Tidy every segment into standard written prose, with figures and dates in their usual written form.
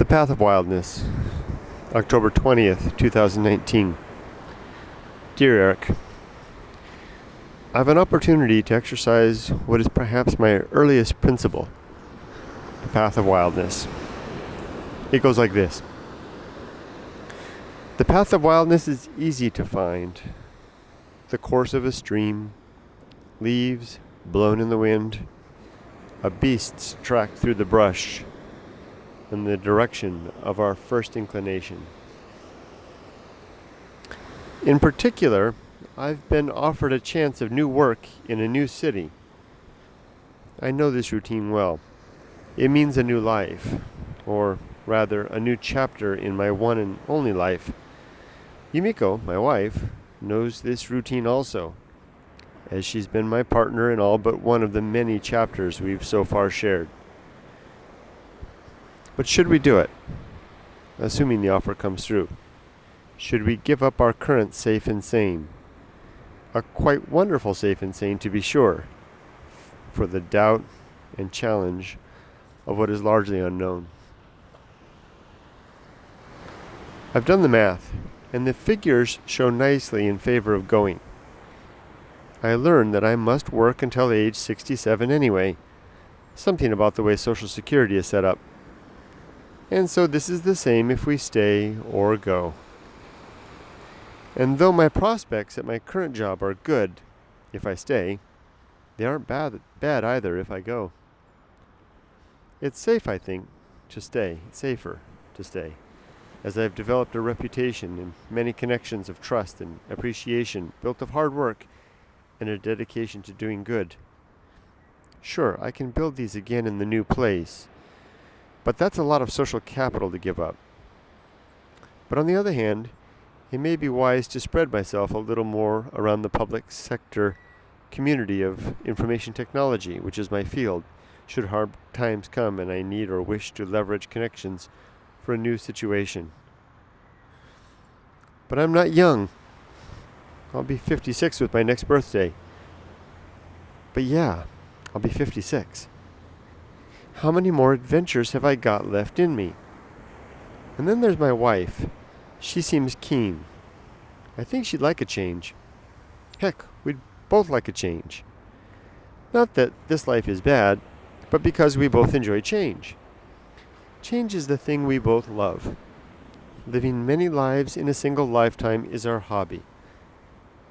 Path of Wildness, October 20th, 2019. Dear Eric, I have an opportunity to exercise what is perhaps my earliest principle, the Path of Wildness. It goes like this. The Path of Wildness is easy to find. The course of a stream, leaves blown in the wind, a beast's track through the brush, and the direction of our first inclination. In particular, I've been offered a chance of new work in a new city. I know this routine well. It means a new life, or rather, a new chapter in my one and only life. Yumiko, my wife, knows this routine also, as she's been my partner in all but one of the many chapters we've so far shared. But should we do it? Assuming the offer comes through. Should we give up our current safe and sane? A quite wonderful safe and sane, to be sure, for the doubt and challenge of what is largely unknown. I've done the math, and the figures show nicely in favor of going. I learned that I must work until age 67 anyway, something about the way Social Security is set up. And so this is the same if we stay or go. And though my prospects at my current job are good if I stay, they aren't bad either if I go. It's safe, I think, to stay. It's safer to stay, as I've developed a reputation and many connections of trust and appreciation built of hard work and a dedication to doing good. Sure, I can build these again in the new place, but that's a lot of social capital to give up. But on the other hand, it may be wise to spread myself a little more around the public sector community of information technology, which is my field, should hard times come and I need or wish to leverage connections for a new situation. But I'm not young. I'll be 56 with my next birthday. But yeah, I'll be 56. How many more adventures have I got left in me? And then there's my wife. She seems keen. I think she'd like a change. Heck, we'd both like a change. Not that this life is bad, but because we both enjoy change. Change is the thing we both love. Living many lives in a single lifetime is our hobby.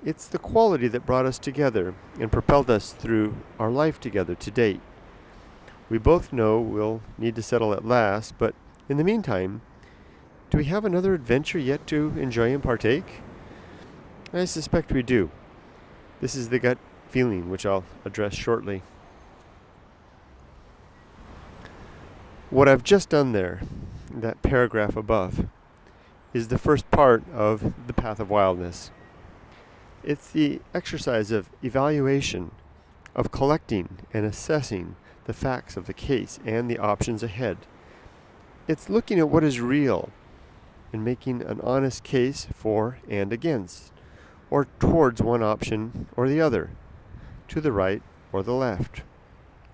It's the quality that brought us together and propelled us through our life together to date. We both know we'll need to settle at last, but in the meantime, do we have another adventure yet to enjoy and partake? I suspect we do. This is the gut feeling, which I'll address shortly. What I've just done there, that paragraph above, is the first part of the Path of Wildness. It's the exercise of evaluation, of collecting and assessing the facts of the case and the options ahead. It's looking at what is real and making an honest case for and against, or towards one option or the other, to the right or the left,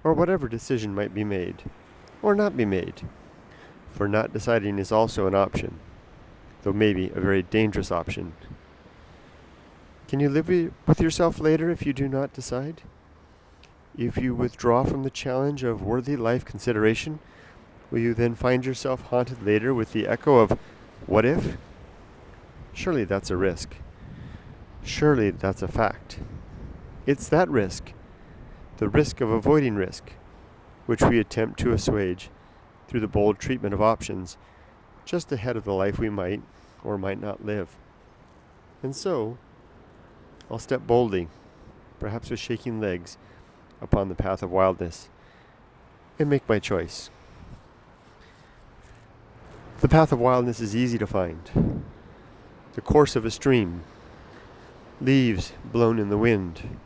or whatever decision might be made, or not be made, for not deciding is also an option, though maybe a very dangerous option. Can you live with yourself later if you do not decide? If you withdraw from the challenge of worthy life consideration, will you then find yourself haunted later with the echo of, what if? Surely that's a risk. Surely that's a fact. It's that risk, the risk of avoiding risk, which we attempt to assuage through the bold treatment of options just ahead of the life we might or might not live. And so, I'll step boldly, perhaps with shaking legs, upon the path of wildness, and make my choice. The path of wildness is easy to find. The course of a stream, leaves blown in the wind,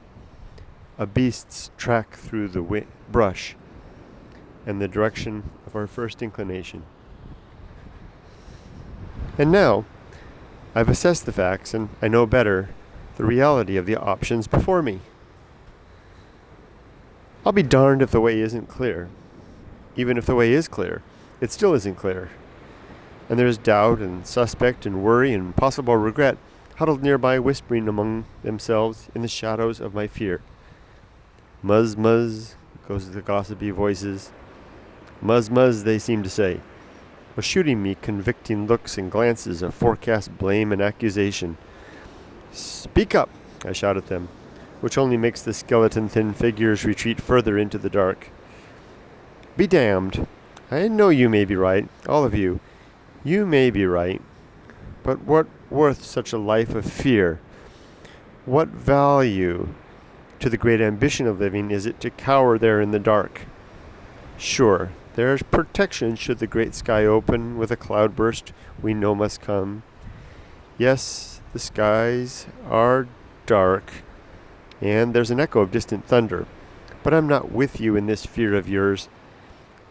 a beast's track through the brush, and the direction of our first inclination. And now, I've assessed the facts and I know better the reality of the options before me. I'll be darned if the way isn't clear. Even if the way is clear, it still isn't clear. And there is doubt and suspect and worry and possible regret huddled nearby, whispering among themselves in the shadows of my fear. Muzz, muzz, goes the gossipy voices. Muzz, muzz, they seem to say, while shooting me convicting looks and glances of forecast blame and accusation. Speak up, I shout at them, which only makes the skeleton-thin figures retreat further into the dark. Be damned. I know you may be right, all of you. You may be right. But what worth such a life of fear? What value to the great ambition of living is it to cower there in the dark? Sure, there is protection should the great sky open with a cloudburst we know must come. Yes, the skies are dark, and there's an echo of distant thunder. But I'm not with you in this fear of yours,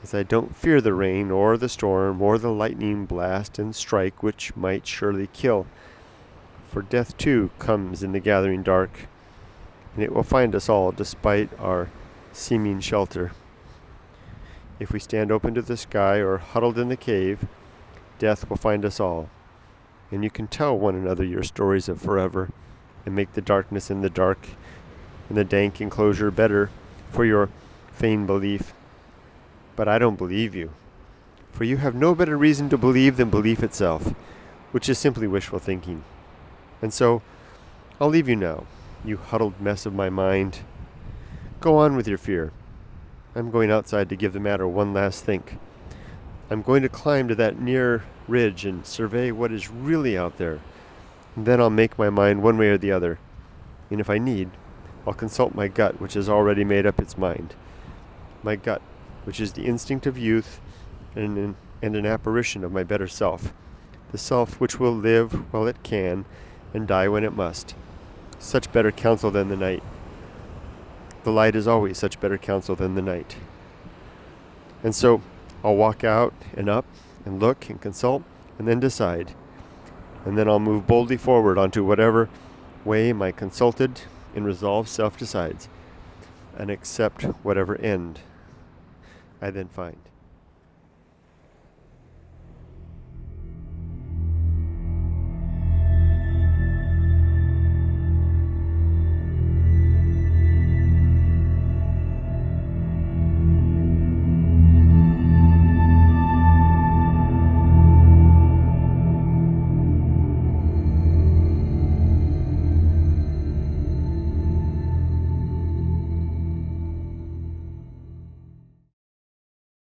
as I don't fear the rain or the storm or the lightning blast and strike which might surely kill. For death too comes in the gathering dark, and it will find us all despite our seeming shelter. If we stand open to the sky or huddled in the cave, death will find us all. And you can tell one another your stories of forever and make the darkness in the dark and the dank enclosure better for your feigned belief. But I don't believe you, for you have no better reason to believe than belief itself, which is simply wishful thinking. And so, I'll leave you now, you huddled mess of my mind. Go on with your fear. I'm going outside to give the matter one last think. I'm going to climb to that near ridge and survey what is really out there, and then I'll make my mind one way or the other. And if I need, I'll consult my gut, which has already made up its mind. My gut, which is the instinct of youth and an apparition of my better self, the self which will live while it can and die when it must. Such better counsel than the night. The light is always such better counsel than the night. And so I'll walk out and up and look and consult and then decide. And then I'll move boldly forward onto whatever way my consulted and resolved self decides, and accept whatever end I then find.